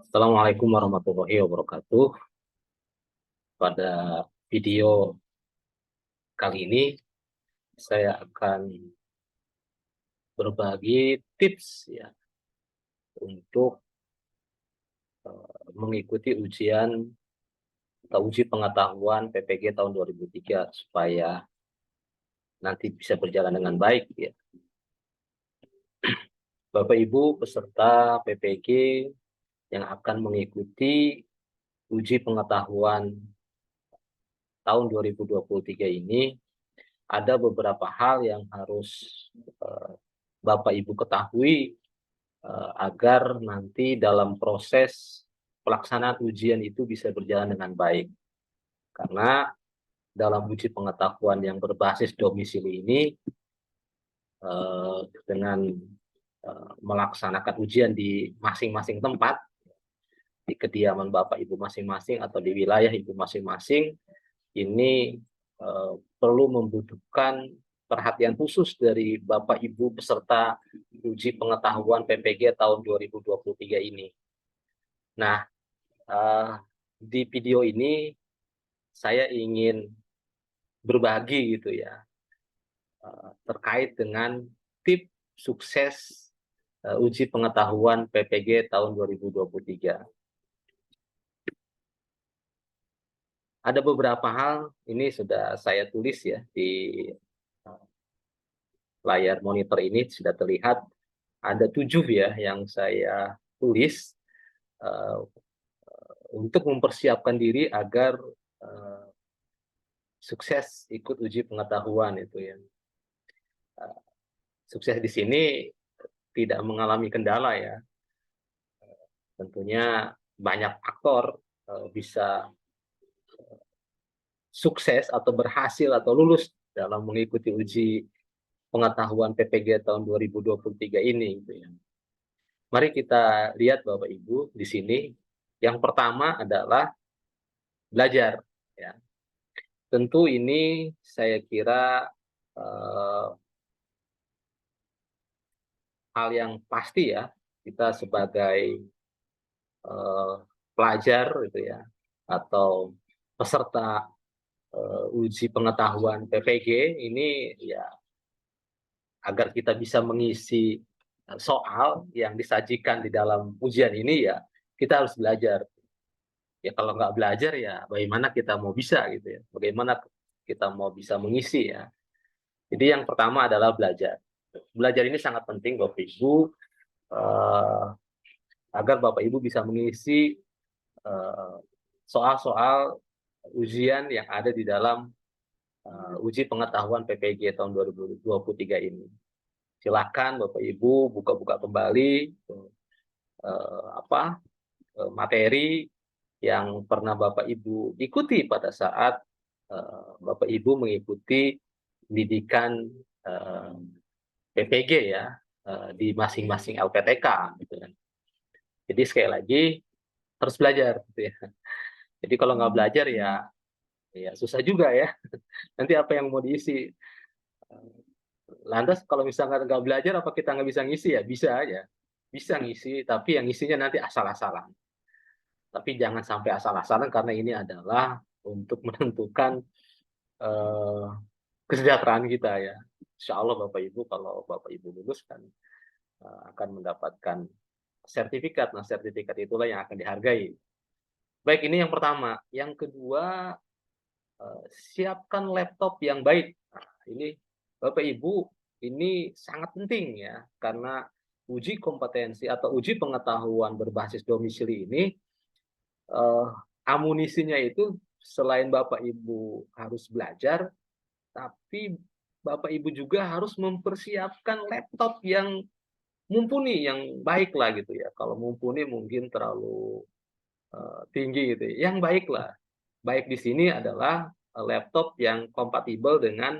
Assalamualaikum warahmatullahi wabarakatuh. Pada video kali ini saya akan berbagi tips ya untuk mengikuti ujian atau uji pengetahuan PPG tahun 2003 supaya nanti bisa berjalan dengan baik ya. Bapak Ibu peserta PPG yang akan mengikuti uji pengetahuan tahun 2023 ini, ada beberapa hal yang harus eh, Bapak Ibu ketahui agar nanti dalam proses pelaksanaan ujian itu bisa berjalan dengan baik. Karena dalam uji pengetahuan yang berbasis domisili ini, dengan melaksanakan ujian di masing-masing tempat, di kediaman Bapak Ibu masing-masing atau di wilayah Ibu masing-masing, ini perlu membutuhkan perhatian khusus dari Bapak Ibu peserta uji pengetahuan PPG tahun 2023 ini. Nah, di video ini saya ingin berbagi gitu ya, terkait dengan tips sukses uji pengetahuan PPG tahun 2023. Ada beberapa hal, ini sudah saya tulis ya di layar monitor ini sudah terlihat, ada 7 ya yang saya tulis untuk mempersiapkan diri agar sukses ikut uji pengetahuan itu ya. Sukses di sini tidak mengalami kendala ya. Tentunya banyak faktor bisa sukses atau berhasil atau lulus dalam mengikuti uji pengetahuan PPG tahun 2023 ini gitu ya. Mari kita lihat Bapak Ibu di sini. Yang pertama adalah belajar ya. Tentu ini saya kira eh, hal yang pasti ya, kita sebagai pelajar gitu ya, atau peserta uji pengetahuan PPG ini ya, agar kita bisa mengisi soal yang disajikan di dalam ujian ini ya, kita harus belajar. Ya kalau nggak belajar ya bagaimana kita mau bisa gitu ya, bagaimana kita mau bisa mengisi ya. Jadi yang pertama adalah belajar. Belajar ini sangat penting Bapak Ibu, eh, agar Bapak Ibu bisa mengisi soal-soal ujian yang ada di dalam uji pengetahuan PPG tahun 2023 ini. Silakan Bapak Ibu buka-buka kembali materi yang pernah Bapak Ibu ikuti pada saat Bapak Ibu mengikuti pendidikan PPG ya, di masing-masing LPTK gitu kan. Jadi sekali lagi harus belajar gitu ya. Jadi kalau nggak belajar ya susah juga ya. Nanti apa yang mau diisi? Lantas kalau misalnya nggak belajar, apa kita nggak bisa ngisi ya? Bisa aja. Bisa ngisi, tapi yang ngisinya nanti asal-asalan. Tapi jangan sampai asal-asalan karena ini adalah untuk menentukan eh, kesejahteraan kita ya. Insya Allah Bapak Ibu, kalau Bapak Ibu lulus kan akan mendapatkan sertifikat. Nah, sertifikat itulah yang akan dihargai. Baik, ini yang pertama. Yang kedua, siapkan laptop yang baik. Nah, ini Bapak Ibu, ini sangat penting ya, karena uji kompetensi atau uji pengetahuan berbasis domisili ini, eh, amunisinya itu selain Bapak Ibu harus belajar, tapi Bapak Ibu juga harus mempersiapkan laptop yang mumpuni, yang baik lah gitu ya. Kalau mumpuni mungkin terlalu tinggi gitu ya. Yang baik lah. Baik di sini adalah laptop yang kompatibel dengan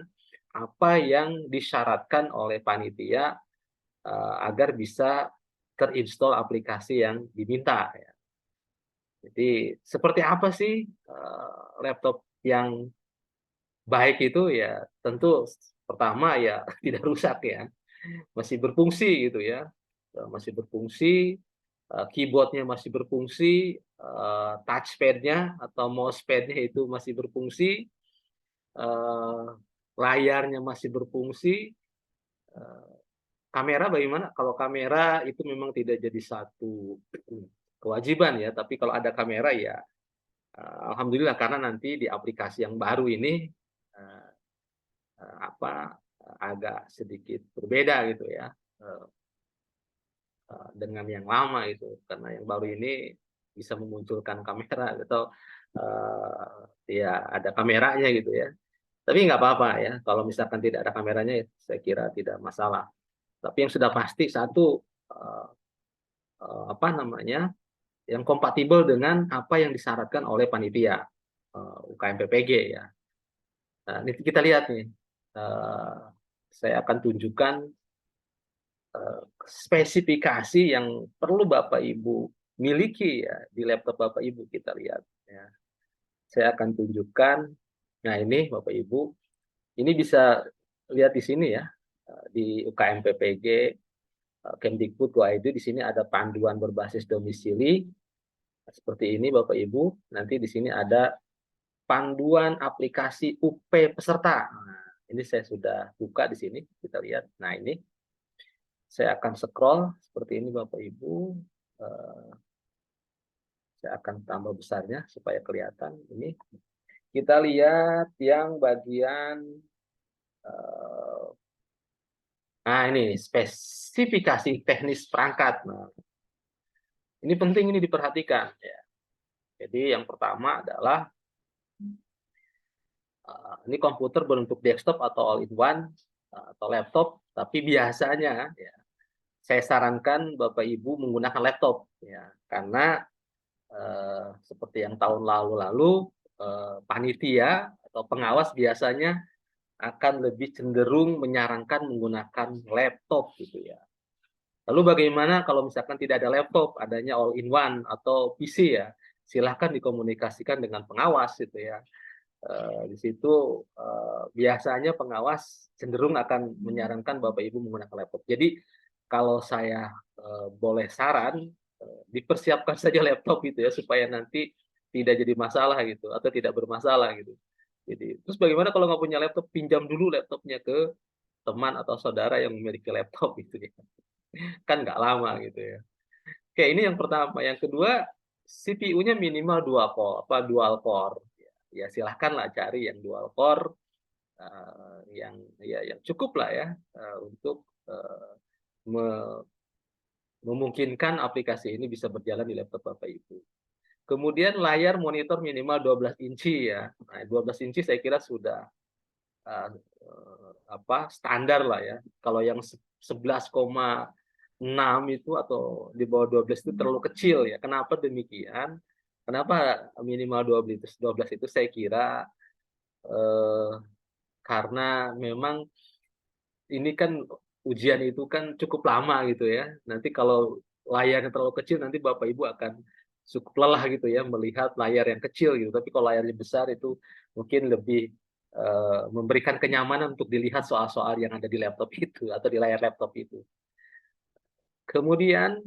apa yang disyaratkan oleh panitia agar bisa terinstall aplikasi yang diminta ya. Jadi seperti apa sih laptop yang baik itu ya, tentu pertama ya tidak rusak ya, masih berfungsi gitu ya, masih berfungsi, keyboard-nya masih berfungsi, touchpad-nya atau mousepad-nya itu masih berfungsi, eee, layarnya masih berfungsi, eee, kamera bagaimana? Kalau kamera itu memang tidak jadi satu kewajiban ya, tapi kalau ada kamera ya, alhamdulillah karena nanti di aplikasi yang baru ini, eee apa, agak sedikit berbeda gitu ya, eee dengan yang lama itu. Karena yang baru ini bisa memunculkan kamera atau, ya ada kameranya gitu ya. Tapi nggak apa-apa ya, kalau misalkan tidak ada kameranya ya saya kira tidak masalah. Tapi yang sudah pasti satu, eee apa namanya, yang kompatibel dengan apa yang disyaratkan oleh panitia, UKM PPG ya. Nah, ini kita lihat nih, eee, saya akan tunjukkan spesifikasi yang perlu Bapak Ibu miliki ya di laptop Bapak Ibu kita lihat ya. Saya akan tunjukkan, nah ini Bapak Ibu, ini bisa lihat di sini ya, di UKM PPG, Kemdikbud.go.id di sini ada panduan berbasis domisili, seperti ini Bapak Ibu, nanti di sini ada panduan aplikasi UP peserta. Nah, ini saya sudah buka di sini, kita lihat. Nah ini, saya akan scroll seperti ini Bapak Ibu, eee, saya akan tambah besarnya supaya kelihatan ini. Kita lihat yang bagian, eee, nah ini spesifikasi teknis perangkat. Nah, ini penting ini diperhatikan ya. Jadi yang pertama adalah, ini komputer berbentuk desktop atau all in one, atau laptop, tapi biasanya ya, saya sarankan Bapak Ibu menggunakan laptop ya, karena seperti yang tahun lalu-lalu, panitia atau pengawas biasanya akan lebih cenderung menyarankan menggunakan laptop gitu ya. Lalu bagaimana kalau misalkan tidak ada laptop, adanya all in one atau PC ya, silahkan dikomunikasikan dengan pengawas gitu ya. Di situ, biasanya pengawas cenderung akan menyarankan Bapak Ibu menggunakan laptop. Jadi kalau saya, boleh saran, dipersiapkan saja laptop gitu ya, supaya nanti tidak jadi masalah gitu, atau tidak bermasalah gitu. Jadi terus bagaimana kalau nggak punya laptop, pinjam dulu laptopnya ke teman atau saudara yang memiliki laptop gitu ya, kan nggak lama gitu ya. Oke, ini yang pertama. Yang kedua, CPU-nya minimal dual core. Ya silahkanlah cari yang dual core, yang ya yang cukuplah ya, untuk, me memungkinkan aplikasi ini bisa berjalan di laptop Bapak Ibu. Kemudian layar monitor minimal 12 inci ya. Nah, 12 inci saya kira sudah, standar lah ya. Kalau yang 11,6 itu atau di bawah 12 itu terlalu kecil ya. Kenapa demikian? Kenapa minimal 12 itu saya kira, eee, karena memang ini kan ujian itu kan cukup lama gitu ya. Nanti kalau layarnya terlalu kecil nanti Bapak Ibu akan cukup lelah gitu ya melihat layar yang kecil gitu. Tapi kalau layarnya besar itu mungkin lebih, memberikan kenyamanan untuk dilihat soal-soal yang ada di laptop itu atau di layar laptop itu. Kemudian,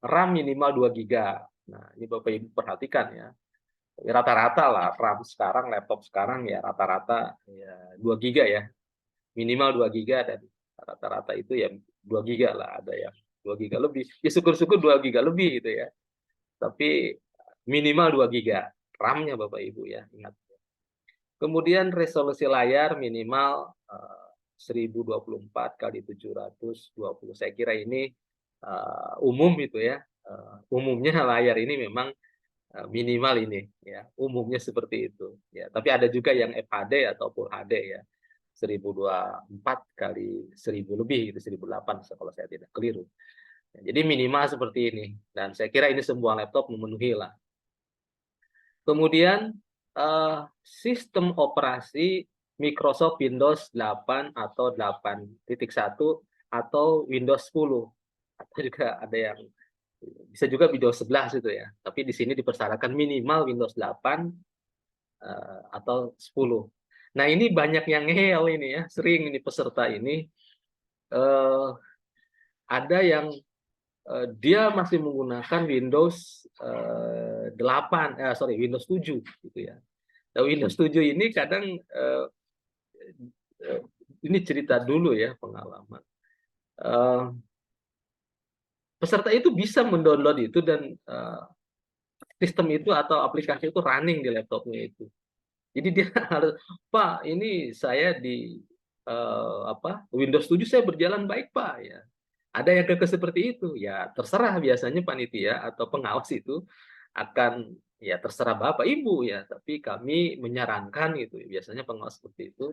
RAM minimal 2 giga. Nah, ini Bapak Ibu perhatikan ya. Rata-rata lah RAM sekarang, laptop sekarang ya rata-rata ya 2 giga ya. Minimal 2 giga dan rata-rata itu ya 2 giga lah, ada yang 2 giga lebih. Ya syukur-syukur 2 giga lebih gitu ya. Tapi minimal 2 giga RAM-nya Bapak Ibu ya, ingat. Kemudian resolusi layar minimal, 1024 kali 720. Saya kira ini, umum itu ya, umumnya layar ini memang, minimal ini ya, umumnya seperti itu ya. Tapi ada juga yang FHD atau Full HD ya. 1024 kali 1000 lebih gitu, 1008 kalau saya tidak keliru. Ya, jadi minimal seperti ini dan saya kira ini semua laptop memenuhi lah. Kemudian, sistem operasi Microsoft Windows 8 atau 8.1 atau Windows 10 atau juga ada yang bisa juga Windows 11 itu ya, tapi di sini dipersyaratkan minimal Windows 8, atau 10. Nah ini banyak yang ngeyel ini ya, sering ini peserta ini, eee, ada yang, dia masih menggunakan Windows, 8, Windows 7 gitu ya. Nah, Windows 7 ini kadang, eee, ini cerita dulu ya pengalaman, eee, peserta itu bisa mendownload itu dan, sistem itu atau aplikasi itu running di laptopnya itu. Jadi dia harus, "Pak, ini saya di, Windows 7 saya berjalan baik, Pak," ya. Ada yang kekeh seperti itu, ya terserah biasanya panitia atau pengawas itu akan ya terserah Bapak Ibu ya, tapi kami menyarankan gitu, biasanya pengawas seperti itu,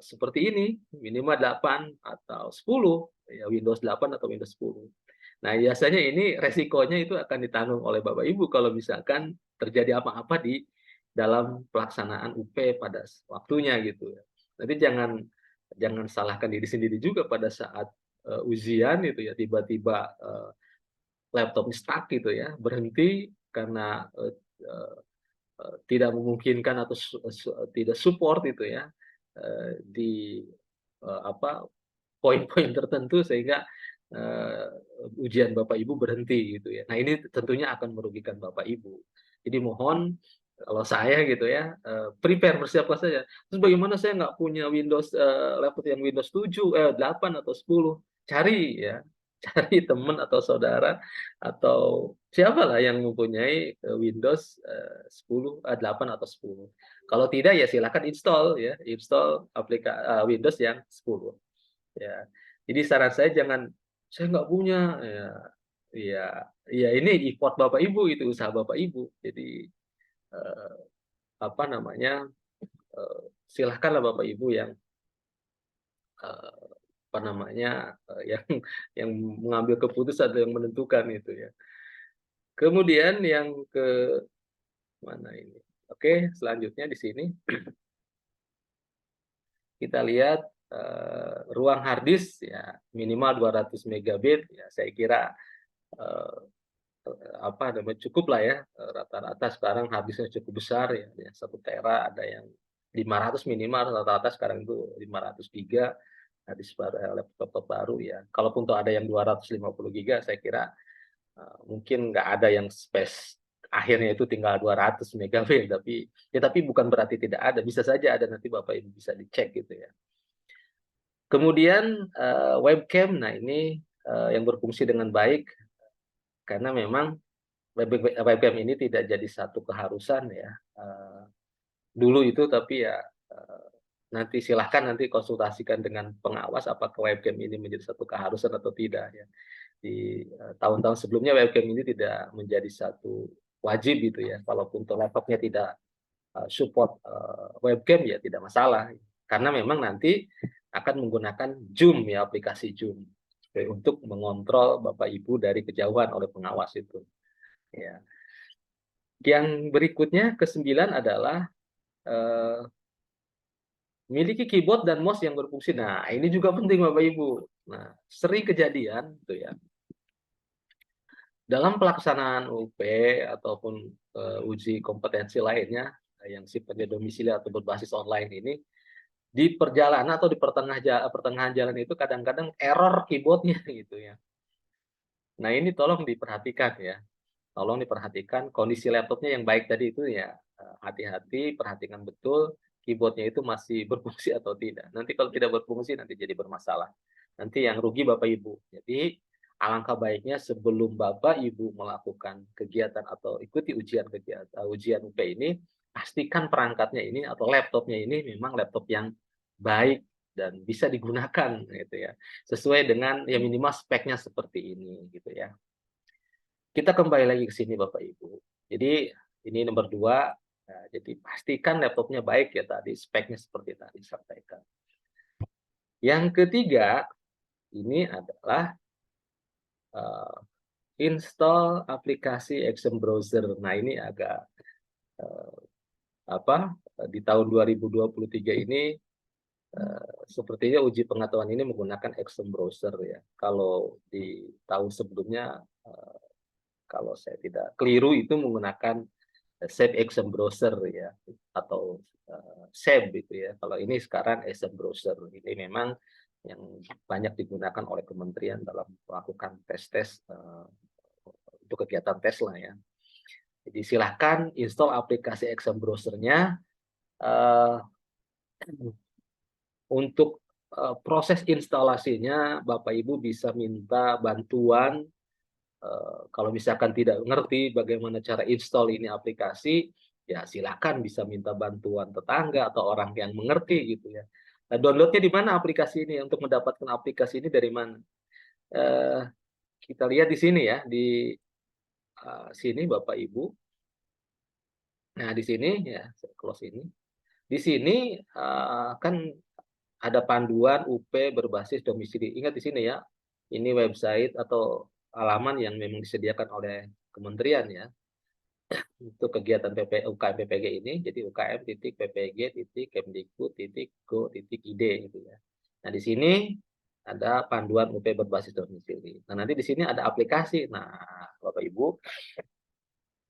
seperti ini, minimal 8 atau 10, ya Windows 8 atau Windows 10. Nah, biasanya ini resikonya itu akan ditanggung oleh Bapak Ibu kalau misalkan terjadi apa-apa di dalam pelaksanaan UP pada waktunya gitu ya. Nanti jangan jangan salahkan diri sendiri juga pada saat, ujian itu ya, tiba-tiba, laptopnya stuck gitu ya, berhenti karena, eee tidak memungkinkan atau tidak support itu ya, di, poin-poin tertentu sehingga, eee, ujian Bapak Ibu berhenti gitu ya. Nah, ini tentunya akan merugikan Bapak Ibu. Jadi mohon kalau saya gitu ya, prepare, persiapkan saja. Terus bagaimana saya nggak punya Windows, laptop yang Windows 7, 8 atau 10? Cari ya, cari teman atau saudara atau siapalah yang mempunyai, Windows, 8 atau 10. Kalau tidak ya silakan install ya, install Windows yang 10. Ya, jadi saran saya jangan, "Saya nggak punya," ya iya iya ini effort Bapak Ibu itu, usaha Bapak Ibu. Jadi, eee, apa namanya, silahkanlah Bapak Ibu yang, eee, apa namanya, yang yang mengambil keputusan atau yang menentukan itu ya. Kemudian yang ke mana ini, oke selanjutnya di sini kita lihat, ruang hard disk ya minimal 200 megabit ya saya kira, eee cukup lah ya, rata-rata sekarang habisnya cukup besar ya, 1 tera, ada yang 500 minimal, rata-rata sekarang itu 500 giga, habis laptop baru ya. Kalaupun tuh ada yang 250 giga, saya kira, mungkin nggak ada yang space akhirnya itu tinggal 200 megabit, tapi bukan berarti tidak ada, bisa saja ada, nanti Bapak Ibu bisa dicek gitu ya. Kemudian, webcam, nah ini, yang berfungsi dengan baik, karena memang webcam ini tidak jadi satu keharusan ya, dulu itu tapi ya, nanti silahkan nanti konsultasikan dengan pengawas apakah webcam ini menjadi satu keharusan atau tidak ya. Di, tahun-tahun sebelumnya webcam ini tidak menjadi satu wajib gitu ya, walaupun tuh laptopnya tidak, support, webcam ya tidak masalah. Karena memang nanti akan menggunakan Zoom ya, aplikasi Zoom, untuk mengontrol Bapak Ibu dari kejauhan oleh pengawas itu, ya. Yang berikutnya ke-9 adalah, eee, miliki keyboard dan mouse yang berfungsi. Nah, ini juga penting Bapak Ibu. Nah, sering kejadian tuh ya, dalam pelaksanaan UP ataupun, uji kompetensi lainnya, yang sifatnya domisili atau berbasis online ini, di perjalanan atau di pertengahan jalan itu kadang-kadang error keyboard-nya gitu ya. Nah, ini tolong diperhatikan ya. Tolong diperhatikan kondisi laptopnya yang baik tadi itu ya, hati-hati, perhatikan betul keyboard-nya itu masih berfungsi atau tidak. Nanti kalau tidak berfungsi nanti jadi bermasalah. Nanti yang rugi Bapak Ibu. Jadi alangkah baiknya sebelum Bapak Ibu melakukan kegiatan atau ikuti ujian UP ini, pastikan perangkatnya ini atau laptopnya ini memang laptop yang baik dan bisa digunakan gitu ya. Sesuai dengan ya minimal speknya seperti ini gitu ya. Kita kembali lagi ke sini Bapak Ibu. Jadi ini nomor 2, jadi pastikan laptopnya baik ya tadi, speknya seperti tadi disampaikan. Yang ketiga, ini adalah, eee, install aplikasi Exam Browser. Nah ini agak, eee, di tahun 2023 ini, sepertinya uji pengetahuan ini menggunakan Exam Browser ya. Kalau di tahun sebelumnya, kalau saya tidak keliru itu menggunakan Shape Exam Browser ya, atau, SHAPE gitu ya. Kalau ini sekarang Exam Browser. Ini memang yang banyak digunakan oleh kementerian dalam melakukan tes-tes untuk kegiatan tes lah ya. Jadi silahkan install aplikasi Exam Browser-nya. Uh, untuk proses instalasinya, Bapak Ibu bisa minta bantuan. Kalau misalkan tidak mengerti bagaimana cara install ini aplikasi, ya silakan bisa minta bantuan tetangga atau orang yang mengerti gitu ya. Nah, downloadnya di mana aplikasi ini? Untuk mendapatkan aplikasi ini dari mana? Eh, kita lihat di sini ya, di sini Bapak Ibu. Nah, di sini ya, saya close ini. Di sini kan ada panduan UP berbasis domisili. Ingat di sini ya, ini website atau halaman yang memang disediakan oleh kementerian ya. Untuk kegiatan UKM PPG ini, jadi ukm.ppg.kemdikbud.go.id gitu ya. Nah, di sini ada panduan UP berbasis domisili. Nah, nanti di sini ada aplikasi. Nah, Bapak Ibu,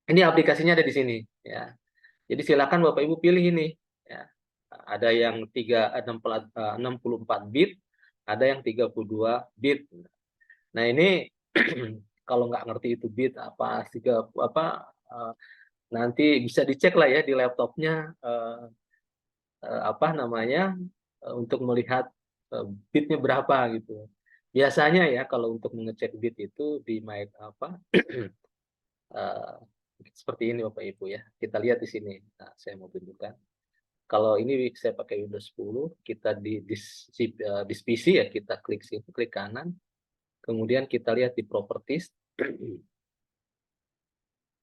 ini aplikasinya ada di sini ya. Jadi silakan Bapak Ibu pilih ini ya. Ada yang 64 bit, ada yang 32 bit. Nah, ini kalau nggak ngerti itu bit apa nanti bisa dicek lah ya di laptopnya apa namanya untuk melihat bitnya berapa gitu. Biasanya ya kalau untuk mengecek bit itu di apa eh, seperti ini Bapak Ibu ya. Kita lihat di sini. Nah, saya mau tunjukkan. Kalau ini saya pakai Windows 10, kita di PC ya, kita klik sini, klik kanan, kemudian kita lihat di properties.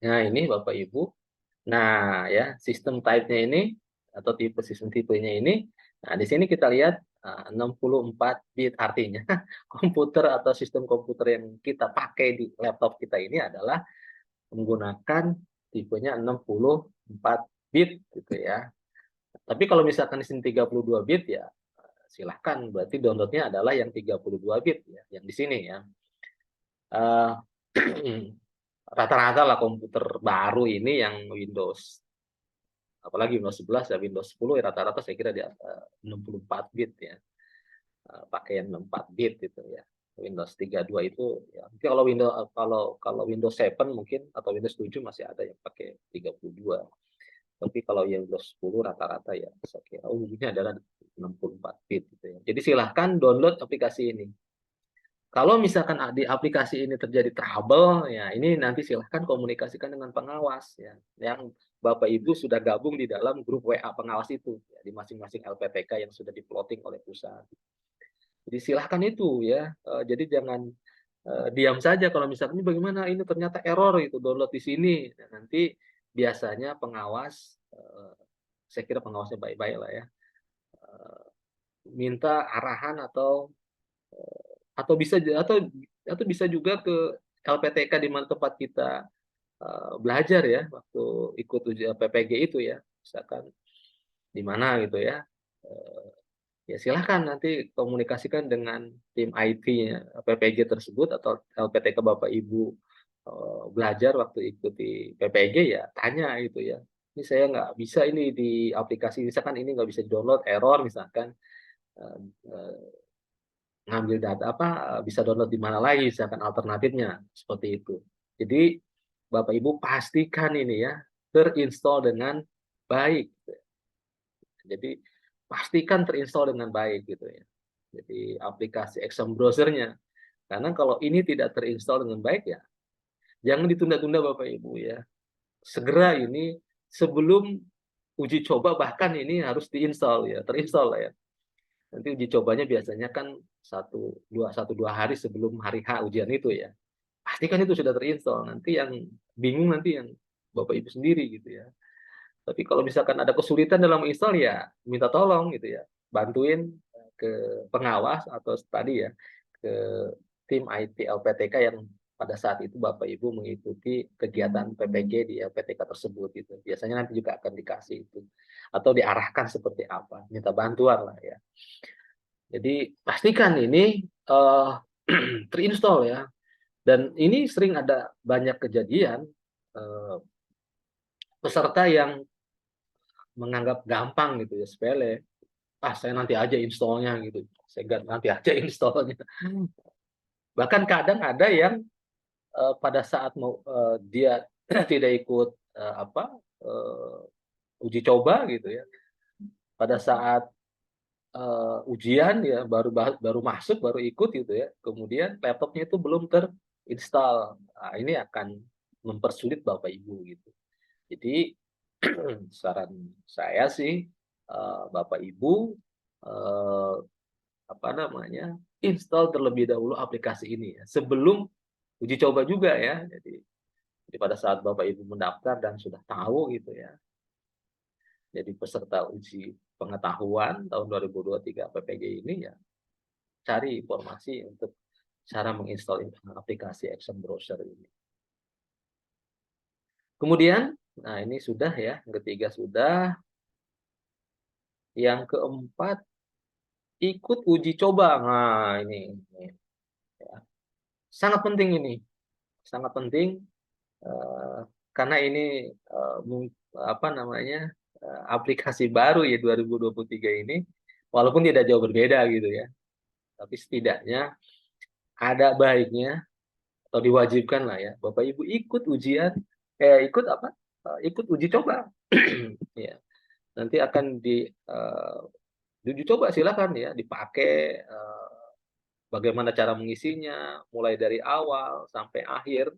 Nah, ini Bapak Ibu. Nah, ya, sistem type-nya ini atau tipe sistem tipenya ini, nah di sini kita lihat 64 bit, artinya komputer atau sistem komputer yang kita pakai di laptop kita ini adalah menggunakan tipenya 64 bit gitu ya. Tapi kalau misalkan di sini 32 bit ya silahkan, berarti downloadnya adalah yang 32 bit ya, yang di sini ya. Rata-rata lah komputer baru ini yang Windows, apalagi Windows 11 ya, Windows 10 ya rata-rata saya kira di 64 bit ya, pakai yang 64 bit gitu ya. Windows 32 itu ya, mungkin kalau Windows 7 mungkin atau Windows 7 masih ada yang pakai 32. Tapi kalau yang Windows 10 rata-rata ya saya kira umumnya adalah 64 bit gitu ya. Jadi silahkan download aplikasi ini. Kalau misalkan di aplikasi ini terjadi trouble, ya ini nanti silahkan komunikasikan dengan pengawas ya, yang Bapak Ibu sudah gabung di dalam grup WA pengawas itu ya, di masing-masing LPTK yang sudah di-plotting oleh perusahaan. Jadi silahkan itu ya. Jadi jangan diam saja kalau misalnya bagaimana ini ternyata error itu download di sini. Nah, nanti biasanya pengawas, saya kira pengawasnya baik-baik lah ya, minta arahan atau bisa juga ke LPTK di mana tempat kita belajar ya waktu ikut ujian PPG itu ya, misalkan di mana gitu ya, ya silahkan nanti komunikasikan dengan tim IT-nya PPG tersebut atau LPTK Bapak Ibu belajar waktu ikuti PPG ya tanya gitu ya. Ini saya nggak bisa ini di aplikasi misalkan ini nggak bisa download error misalkan eh, eh, ngambil data apa bisa download di mana lagi misalkan alternatifnya seperti itu. Jadi Bapak Ibu pastikan ini ya terinstall dengan baik. Jadi pastikan terinstall dengan baik gitu ya. Jadi aplikasi Exam Browser-nya. Karena kalau ini tidak terinstall dengan baik ya jangan ditunda-tunda Bapak Ibu ya. Segera ini sebelum uji coba bahkan ini harus diinstal ya, terinstall ya. Nanti uji cobanya biasanya kan 1-2 hari sebelum hari H ujian itu ya. Pastikan itu sudah terinstall. Nanti yang bingung nanti yang Bapak Ibu sendiri gitu ya. Tapi kalau misalkan ada kesulitan dalam install ya minta tolong gitu ya. Bantuin ke pengawas atau tadi ya ke tim IT LPTK yang pada saat itu Bapak Ibu mengikuti kegiatan PPG di LPTK tersebut itu. Biasanya nanti juga akan dikasih itu atau diarahkan seperti apa, minta bantuan lah ya. Jadi pastikan ini terinstall ya. Dan ini sering ada banyak kejadian peserta yang menganggap gampang gitu ya, sepele. Ah, saya nanti aja installnya gitu. sehingga nanti aja install-nya. Bahkan kadang ada yang, pada saat mau dia tidak ikut, eee, uji coba gitu ya, pada saat, ujian ya baru masuk, baru ikut gitu ya, kemudian laptopnya itu belum terinstall. Nah, ini akan mempersulit Bapak Ibu gitu. Jadi saran saya sih, Bapak Ibu, eee, apa namanya, install terlebih dahulu aplikasi ini ya, sebelum uji coba juga ya. Jadi pada saat Bapak Ibu mendaftar dan sudah tahu gitu ya, jadi peserta uji pengetahuan tahun 2023 PPG ini ya, cari informasi untuk cara menginstal aplikasi Exam Browser ini. Kemudian, nah ini sudah ya, yang ketiga sudah, yang keempat ikut uji coba. Nah ini ya, sangat penting ini, sangat penting, eee, karena ini, eee, mung apa namanya, aplikasi baru ya 2023 ini, walaupun tidak jauh berbeda gitu ya, tapi setidaknya ada baiknya atau diwajibkan lah ya, Bapak Ibu ikut ujian ikut apa, ikut uji coba. Ya, nanti akan diuji coba silakan ya, dipakai, bagaimana cara mengisinya, mulai dari awal sampai akhir,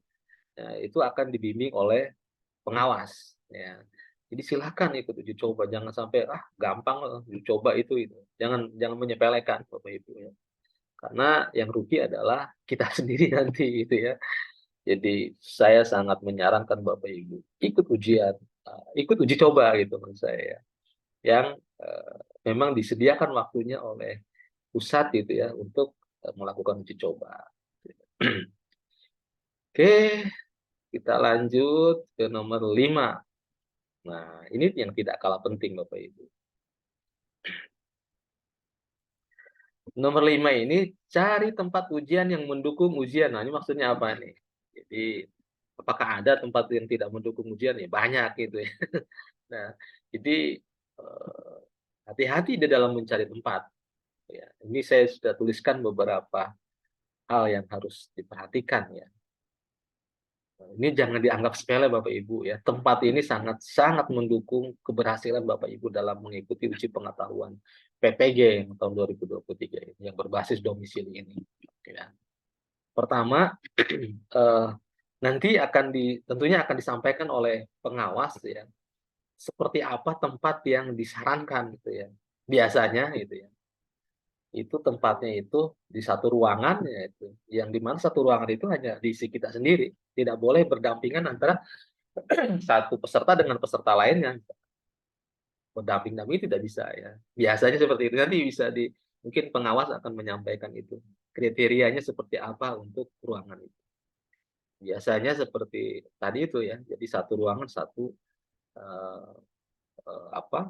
itu akan dibimbing oleh pengawas, ya. Jadi silakan ikut uji coba, jangan sampai, "Ah, gampang uji coba itu." Jangan jangan menyepelekan Bapak Ibu ya. Karena yang rugi adalah kita sendiri nanti gitu ya. Jadi saya sangat menyarankan Bapak Ibu ikut ujian, ikut uji coba gitu maksud saya ya, yang, memang disediakan waktunya oleh pusat gitu ya untuk, melakukan uji coba. Oke, kita lanjut ke nomor 5. Nah, ini yang tidak kalah penting Bapak Ibu. Nomor 5 ini cari tempat ujian yang mendukung ujian. Nah, ini maksudnya apa nih? Jadi, apakah ada tempat yang tidak mendukung ujian? Ya banyak gitu ya. Nah, jadi, hati-hati di dalam mencari tempat, ya. Ini saya sudah tuliskan beberapa hal yang harus diperhatikan ya. Ini jangan dianggap sepele Bapak Ibu ya, tempat ini sangat sangat mendukung keberhasilan Bapak Ibu dalam mengikuti uji pengetahuan PPG yang tahun 2023 ini, yang berbasis domisili ini, ya. Pertama, eee, nanti tentunya akan disampaikan oleh pengawas ya, seperti apa tempat yang disarankan gitu ya. Biasanya gitu ya, itu tempatnya itu di satu ruangan ya itu, yang di mana satu ruangan itu hanya diisi kita sendiri, tidak boleh berdampingan antara satu peserta dengan peserta lainnya, berdamping-damping tidak bisa ya. Biasanya seperti itu, nanti bisa mungkin pengawas akan menyampaikan itu, kriterianya seperti apa untuk ruangan itu. Biasanya seperti tadi itu ya, jadi satu ruangan, satu, eee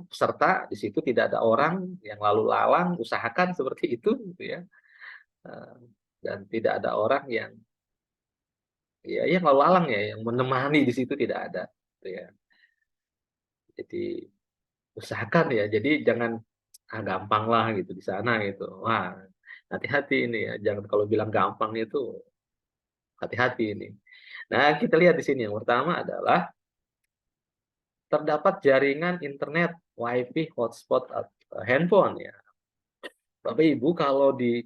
peserta, di situ tidak ada orang yang lalu lalang, usahakan seperti itu gitu ya, eee, dan tidak ada orang yang ya yang lalu lalang ya, yang menemani di situ tidak ada, gitu ya. Jadi usahakan ya, jadi jangan, "Ah, gampang lah gitu di sana," gitu. Wah, hati-hati ini ya, jangan kalau bilang gampang itu, hati-hati ini. Nah, kita lihat di sini, yang pertama adalah terdapat jaringan internet, WiFi, hotspot, handphone ya. Bapak Ibu kalau di,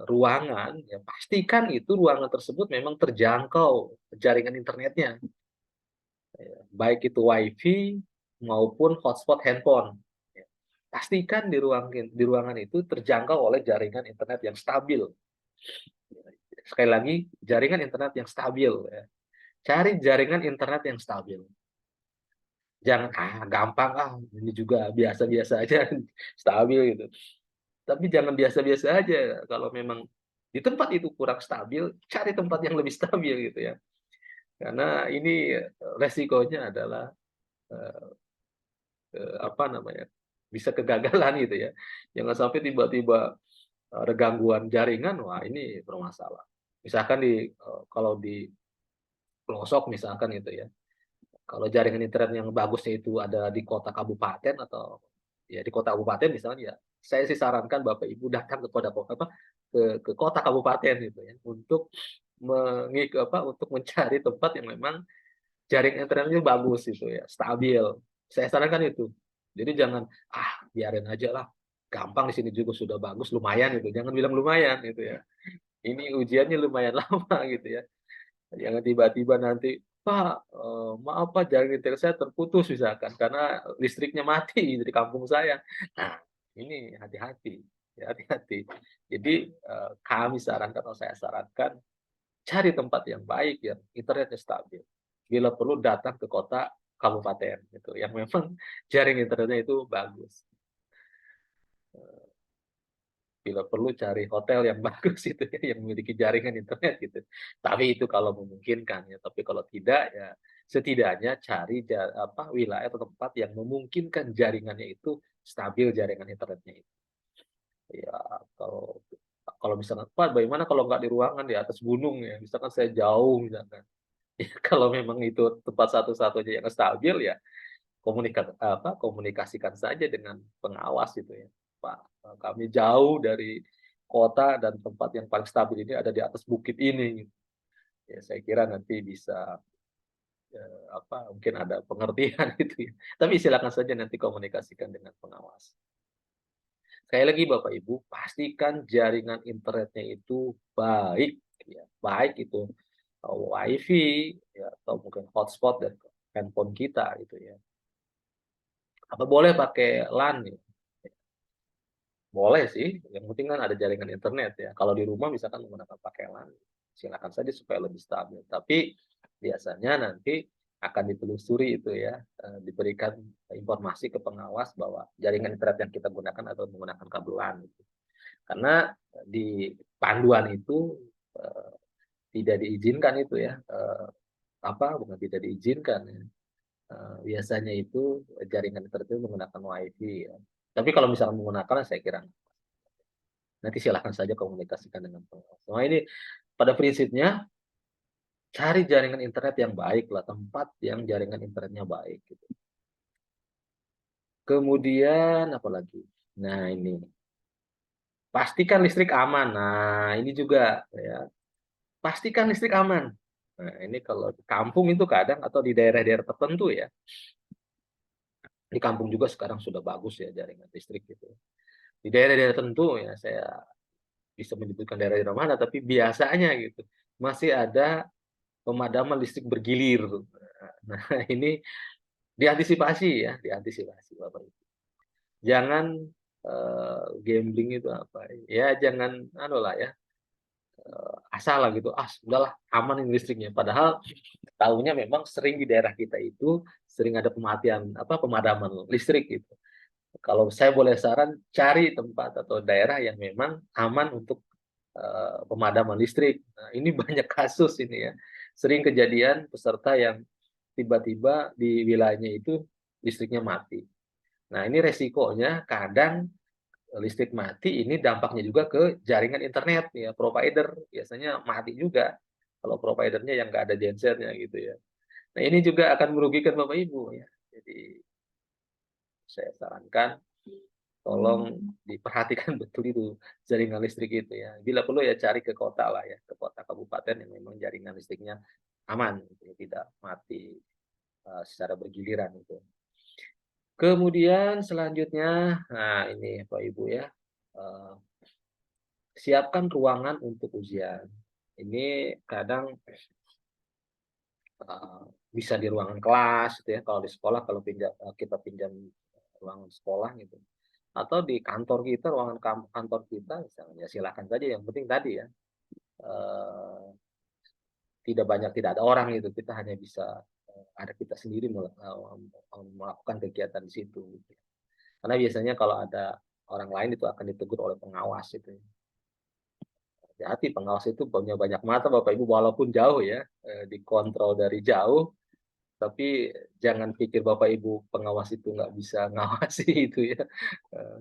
ruangan, ya pastikan itu ruangan tersebut memang terjangkau jaringan internetnya, baik itu WiFi maupun hotspot handphone, ya. Pastikan di ruangan itu terjangkau oleh jaringan internet yang stabil. Sekali lagi, jaringan internet yang stabil ya. Cari jaringan internet yang stabil. Jangan, "Ah, gampang ah, ini juga biasa-biasa aja, stabil," gitu. Tapi jangan biasa-biasa aja, kalau memang di tempat itu kurang stabil, cari tempat yang lebih stabil gitu ya. Karena ini, resikonya adalah, eee apa namanya, bisa kegagalan gitu ya. Jangan sampai tiba-tiba, ada gangguan jaringan, wah ini bermasalah. Misalkan kalau di pelosok misalkan gitu ya, kalau jaringan internet yang bagusnya itu ada di kota kabupaten atau ya di kota kabupaten misalnya ya, saya sih sarankan Bapak Ibu datang ke kota apa, ke kota kabupaten gitu ya, untuk untuk mencari tempat yang memang jaringan internetnya bagus gitu ya, stabil. Saya sarankan itu. Jadi jangan, "Ah, biarin aja lah, gampang di sini juga sudah bagus, lumayan," gitu. Jangan bilang lumayan gitu ya. Ini ujiannya lumayan lama gitu ya. Jangan tiba-tiba nanti, "Pak, maaf Pak, jaringan internet saya terputus," misalkan, "karena listriknya mati di kampung saya." Nah, ini hati-hati, ya hati-hati. Jadi, kami sarankan atau saya sarankan, cari tempat yang baik, yang internetnya stabil. Bila perlu datang ke kota kabupaten gitu, yang memang jaring internetnya itu bagus. Bila perlu cari hotel yang bagus itu ya, yang memiliki jaringan internet gitu. Tapi itu kalau memungkinkan ya, tapi kalau tidak ya setidaknya cari wilayah atau tempat yang memungkinkan jaringannya itu stabil jaringan internetnya itu. Ya kalau kalau misalkan, "Pak, bagaimana kalau nggak di ruangan di atas gunung ya?" Misalkan saya jauh misalkan. Ya kalau memang itu tempat satu-satunya yang stabil ya komunikasikan saja dengan pengawas gitu ya. "Pak, kami jauh dari kota dan tempat yang paling stabil ini ada di atas bukit ini," gitu. Ya saya kira nanti bisa, mungkin ada pengertian gitu ya. Tapi silakan saja nanti komunikasikan dengan pengawas. Sekali lagi Bapak Ibu, pastikan jaringan internetnya itu baik ya, baik itu, WiFi ya atau mungkin hotspot dari handphone kita gitu ya. Apa boleh pakai LAN ya? Boleh sih, yang penting kan ada jaringan internet ya. Kalau di rumah misalkan menggunakan pakai LAN, silakan saja supaya lebih stabil. Tapi biasanya nanti akan ditelusuri itu ya, diberikan informasi ke pengawas bahwa jaringan internet yang kita gunakan atau menggunakan kabel LAN gitu. Karena di panduan itu, tidak diizinkan itu ya, bukan tidak diizinkan ya, biasanya itu jaringan internet itu menggunakan WiFi ya. Tapi kalau misalkan menggunakan saya kira nanti silahkan saja komunikasikan dengan pengawas. Nah ini pada prinsipnya cari jaringan internet yang baik lah, tempat yang jaringan internetnya baik gitu. Kemudian apalagi? Nah ini, pastikan listrik aman. Nah ini juga ya, pastikan listrik aman. Nah ini kalau di kampung itu kadang atau di daerah-daerah tertentu ya, di kampung juga sekarang sudah bagus ya jaringan listrik gitu. Di daerah-daerah tertentu ya, saya bisa menyebutkan daerah-daerah mana, tapi biasanya gitu, masih ada pemadaman listrik bergilir. Nah, ini diantisipasi ya, diantisipasi Bapak Ibu. Jangan, gambling itu apa, ya jangan anu lah ya, asal lah gitu, "Ah, sudahlah aman ini listriknya." Padahal tahunya memang sering di daerah kita itu, sering ada pemadaman listrik gitu. Kalau saya boleh saran, cari tempat atau daerah yang memang aman untuk, pemadaman listrik. Nah, ini banyak kasus ini ya, sering kejadian peserta yang tiba-tiba di wilayahnya itu listriknya mati. Nah, ini resikonya kadang listrik mati ini dampaknya juga ke jaringan internet ya, provider biasanya mati juga kalau providernya yang nggak ada gensetnya gitu ya. Nah, ini juga akan merugikan Bapak Ibu ya. Jadi saya sarankan tolong diperhatikan betul itu jaringan listrik itu ya. Bila perlu ya cari ke kota lah ya, ke kota kabupaten yang memang jaringan listriknya aman gitu ya, tidak mati, secara bergiliran itu. Kemudian selanjutnya, nah ini Bapak Ibu ya, eee, siapkan ruangan untuk ujian. Ini kadang, eee, bisa di ruangan kelas gitu ya, kalau di sekolah kalau kita pinjam ruangan sekolah gitu, atau di kantor kita, ruangan kantor kita misalnya, ya silakan saja yang penting tadi ya, eee, tidak ada orang gitu, kita hanya bisa, ada kita sendiri melakukan kegiatan di situ gitu ya. Karena biasanya kalau ada orang lain itu akan ditegur oleh pengawas itu ya. Hati-hati pengawas itu punya banyak mata Bapak Ibu walaupun jauh ya, dikontrol dari jauh, tapi jangan pikir Bapak Ibu pengawas itu nggak bisa ngawasi itu ya. Eee,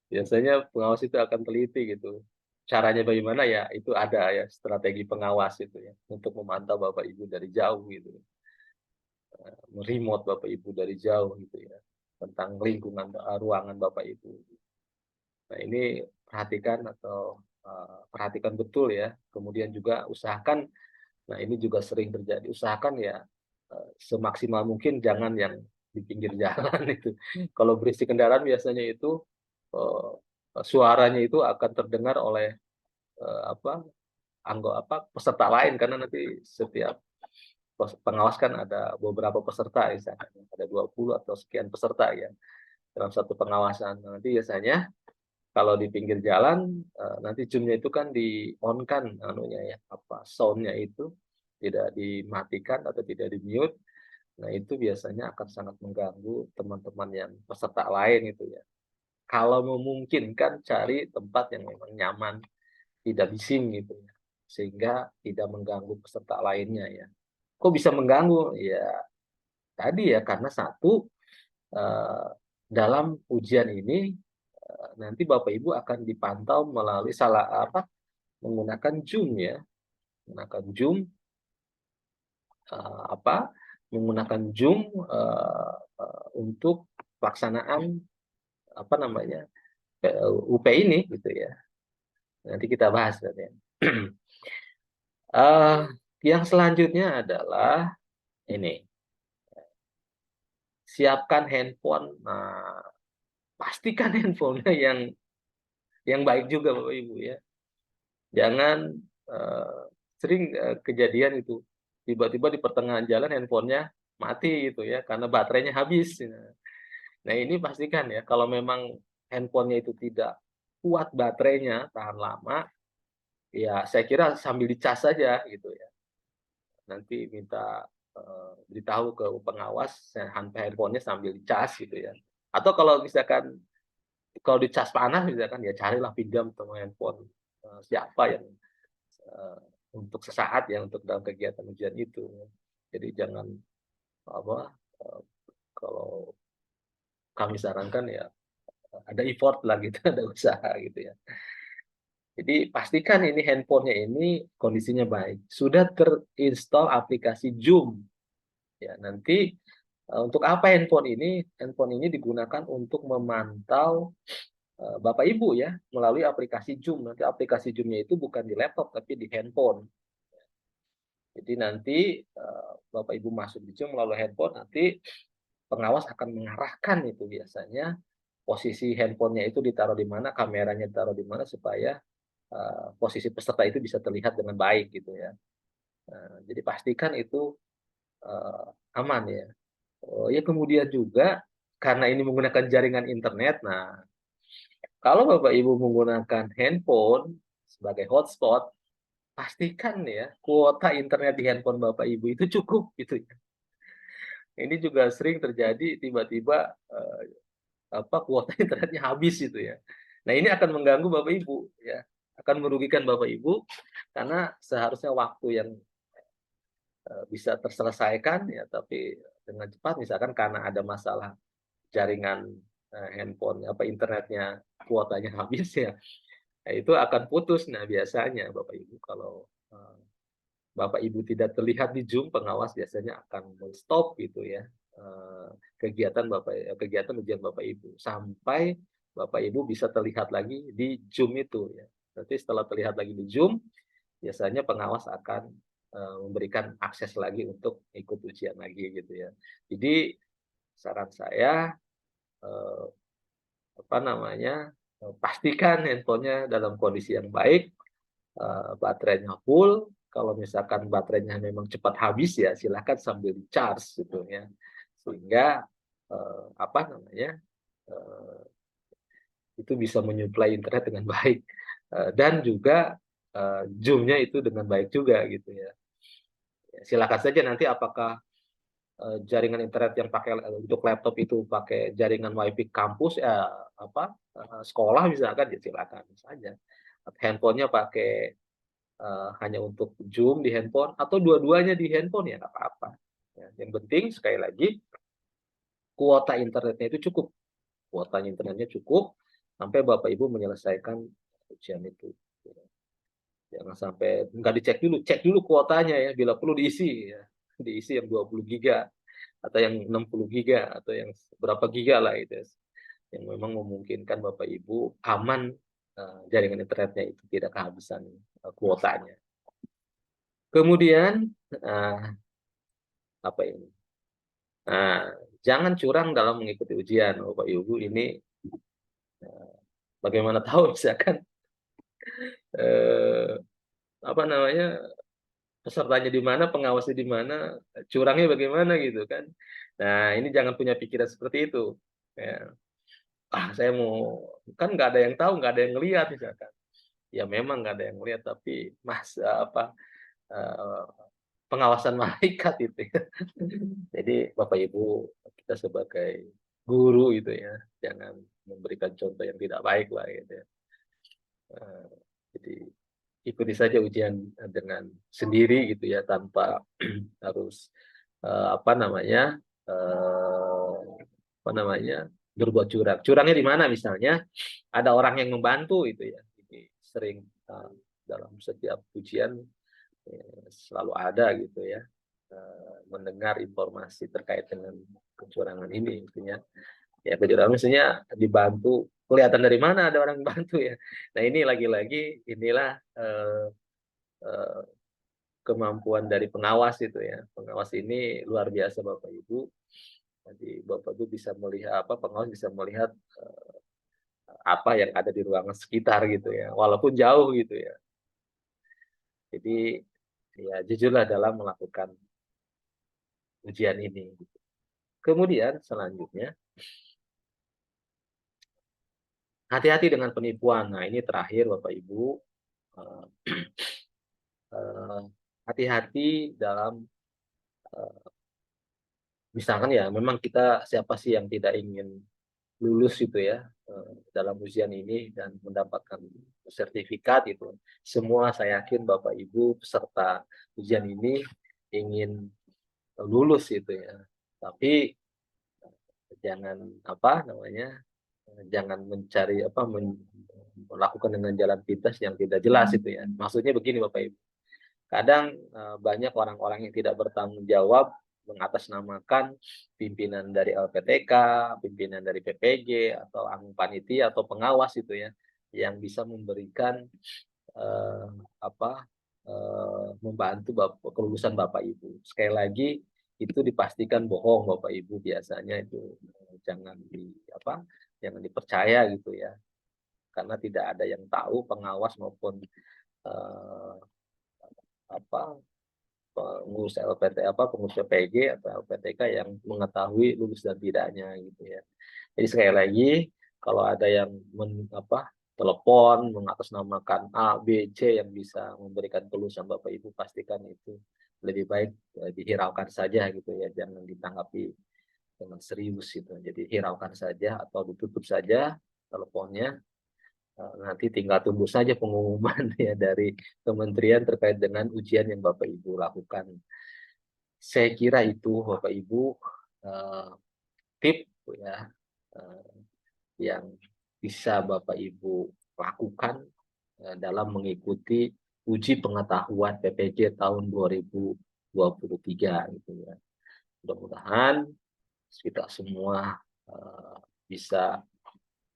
biasanya pengawas itu akan teliti gitu. Caranya bagaimana ya, itu ada ya strategi pengawas itu ya, untuk memantau Bapak Ibu dari jauh gitu, me-remote Bapak Ibu dari jauh gitu ya, tentang lingkungan, ruangan Bapak Ibu. Nah, ini perhatikan betul ya. Kemudian juga usahakan, nah ini juga sering terjadi, usahakan ya, semaksimal mungkin jangan yang di pinggir jalan itu. Kalau berisik kendaraan biasanya itu, eee, suaranya itu akan terdengar oleh, apa, peserta lain karena nanti setiap pengawas kan ada beberapa peserta misalkan, ada 20 atau sekian peserta ya dalam satu pengawasan. Nah, nanti biasanya kalau di pinggir jalan, nanti zoom-nya itu kan di-on-kan anunya ya, sound-nya itu tidak dimatikan atau tidak di-mute. Nah, itu biasanya akan sangat mengganggu teman-teman yang peserta lain itu ya. Kalau memungkinkan cari tempat yang memang nyaman, tidak bising gitu ya, sehingga tidak mengganggu peserta lainnya ya. Kok bisa mengganggu? Ya tadi ya, karena satu, eee, dalam ujian ini, nanti Bapak Ibu akan dipantau melalui menggunakan Zoom ya, menggunakan Zoom, eee, apa, menggunakan Zoom, untuk pelaksanaan, apa namanya, UP ini gitu ya. Nanti kita bahas nanti ya. Eee, yang selanjutnya adalah ini, siapkan handphone, pastikan handphone-nya yang baik juga Bapak Ibu ya. Jangan, sering, kejadian itu, tiba-tiba di pertengahan jalan handphone-nya mati gitu ya, karena baterainya habis. Nah, ini pastikan ya, kalau memang handphone-nya itu tidak kuat baterainya, tahan lama, ya saya kira sambil dicas saja gitu ya. Nanti minta, beritahu ke pengawas, handphone-nya sambil dicas gitu ya. Atau kalau misalkan kalau dicas panas misalkan, ya carilah pinjam sama handphone, siapa yang untuk sesaat ya, untuk dalam kegiatan ujian itu. Jadi jangan apa, eee, kalau kami sarankan ya ada effort lah gitu, ada usaha gitu ya. Jadi pastikan ini handphone-nya ini kondisinya baik, sudah terinstall aplikasi Zoom. Ya nanti, untuk apa handphone ini? Handphone ini digunakan untuk memantau, Bapak Ibu ya, melalui aplikasi Zoom. Nanti aplikasi Zoom-nya itu bukan di laptop, tapi di handphone. Jadi nanti, Bapak Ibu masuk di Zoom melalui handphone, nanti pengawas akan mengarahkan itu biasanya, posisi handphone-nya itu ditaruh di mana, kameranya ditaruh di mana, supaya, posisi peserta itu bisa terlihat dengan baik gitu ya. Jadi pastikan itu, eee, aman ya. Ya kemudian juga, karena ini menggunakan jaringan internet, nah kalau Bapak Ibu menggunakan handphone sebagai hotspot, pastikan ya kuota internet di handphone Bapak Ibu itu cukup gitu ya. Ini juga sering terjadi tiba-tiba, kuota internetnya habis gitu ya. Nah ini akan mengganggu Bapak Ibu ya, akan merugikan Bapak Ibu, karena seharusnya waktu yang, bisa terselesaikan ya, tapi dengan cepat misalkan karena ada masalah jaringan, handphone internetnya kuotanya habis ya, nah itu akan putus. Nah biasanya Bapak Ibu kalau, Bapak Ibu tidak terlihat di Zoom, pengawas biasanya akan men-stop gitu ya, kegiatan ujian Bapak Ibu, sampai Bapak Ibu bisa terlihat lagi di Zoom itu ya. Nanti setelah terlihat lagi di Zoom, biasanya pengawas akan, memberikan akses lagi untuk ikut ujian lagi gitu ya. Jadi saran saya, eee, pastikan handphone-nya dalam kondisi yang baik, baterainya full. Kalau misalkan baterainya memang cepat habis ya silakan sambil di-charge gitu ya. Sehingga, eee, itu bisa menyuplai internet dengan baik, dan juga, zoom-nya itu dengan baik juga gitu ya. Ya silakan saja nanti apakah, jaringan internet yang pakai untuk laptop itu pakai jaringan WiFi kampus, sekolah misalkan, ya silakan saja. Handphone-nya pakai hanya untuk Zoom di handphone atau dua-duanya di handphone ya nggak apa-apa. Ya, yang penting sekali lagi kuota internetnya itu cukup, kuotanya internetnya cukup sampai Bapak Ibu menyelesaikan ujian itu. Jangan sampai nggak dicek dulu, cek dulu kuotanya ya, bila perlu diisi ya, diisi yang 20 giga atau yang 60 giga atau yang berapa giga lah itu. yang memang memungkinkan Bapak Ibu aman, jaringan internetnya itu tidak kehabisan, kuotanya. Kemudian, apa ini, jangan curang dalam mengikuti ujian, Bapak Ibu ini, bagaimana tahu misalkan, eee, apa namanya, pesertanya di mana, pengawasnya di mana, curangnya bagaimana gitu kan. Nah, ini jangan punya pikiran seperti itu, ya. "Ah, saya mau" kan nggak ada yang tahu, nggak ada yang ngelihat misalkan. Ya memang nggak ada yang ngelihat, tapi eee, pengawasan malaikat itu ya. Jadi Bapak Ibu, kita sebagai guru itu ya, jangan memberikan contoh yang tidak baik lah gitu ya. Eee, jadi ikuti saja ujian, dengan sendiri gitu ya, tanpa harus, apa namanya, apa namanya, berbuat curang. Curangnya di mana misalnya, ada orang yang membantu itu ya, ini sering, dalam setiap ujian, selalu ada gitu ya, mendengar informasi terkait dengan kecurangan ini intinya. Ya kecurangan maksudnya dibantu, kelihatan dari mana ada orang bantu ya. Nah ini lagi-lagi inilah, eee, kemampuan dari pengawas itu ya. Pengawas ini luar biasa Bapak Ibu. Jadi Bapak Ibu bisa melihat apa, pengawas bisa melihat, apa yang ada di ruangan sekitar gitu ya, walaupun jauh gitu ya. Jadi, ya jujurlah dalam melakukan ujian ini. Kemudian selanjutnya, hati-hati dengan penipuan. Nah ini terakhir Bapak Ibu, eee eee, hati-hati dalam, misalkan ya memang kita siapa sih yang tidak ingin lulus itu ya, dalam ujian ini dan mendapatkan sertifikat itu. Semua saya yakin Bapak Ibu peserta ujian ini ingin lulus itu ya. Tapi jangan apa namanya, jangan mencari apa, melakukan dengan jalan pintas yang tidak jelas itu ya. Maksudnya begini Bapak Ibu, kadang, banyak orang-orang yang tidak bertanggung jawab mengatasnamakan pimpinan dari LPTK, pimpinan dari PPG, atau panitia atau pengawas itu ya, yang bisa memberikan, eee, apa, membantu kelulusan Bapak Ibu. Sekali lagi, itu dipastikan bohong Bapak Ibu biasanya itu, jangan jangan dipercaya gitu ya, karena tidak ada yang tahu pengawas maupun, eee, apa pengurus pengurus PPG atau LPTK yang mengetahui lulus dan tidaknya gitu ya. Jadi sekali lagi, kalau ada yang telepon mengatasnamakan A, B, C yang bisa memberikan kelulusan Bapak Ibu, pastikan itu lebih baik, dihiraukan saja gitu ya, jangan ditanggapi dengan serius gitu. Jadi hiraukan saja atau ditutup saja teleponnya. Nanti tinggal tunggu saja pengumuman ya dari kementerian terkait dengan ujian yang Bapak Ibu lakukan. Saya kira itu Bapak Ibu, eee, tip ya, eee, yang bisa Bapak Ibu lakukan, dalam mengikuti uji pengetahuan PPJ tahun 2023 gitu ya. Mudah-mudahan kita semua, bisa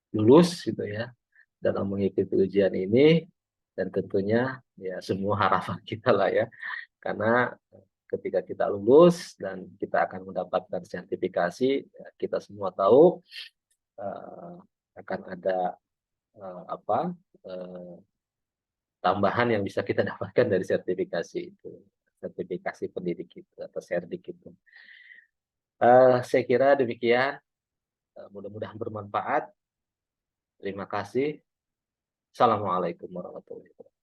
lulus gitu ya dalam mengikuti ujian ini, dan tentunya ya semua harapan kita lah ya, karena ketika kita lulus dan kita akan mendapatkan sertifikasi, ya kita semua tahu, eee, akan ada, apa, eee, tambahan yang bisa kita dapatkan dari sertifikasi itu, sertifikasi pendidik itu atau serdik itu. Saya kira demikian, mudah-mudahan bermanfaat. Terima kasih. Assalamualaikum warahmatullahi wabarakatuh.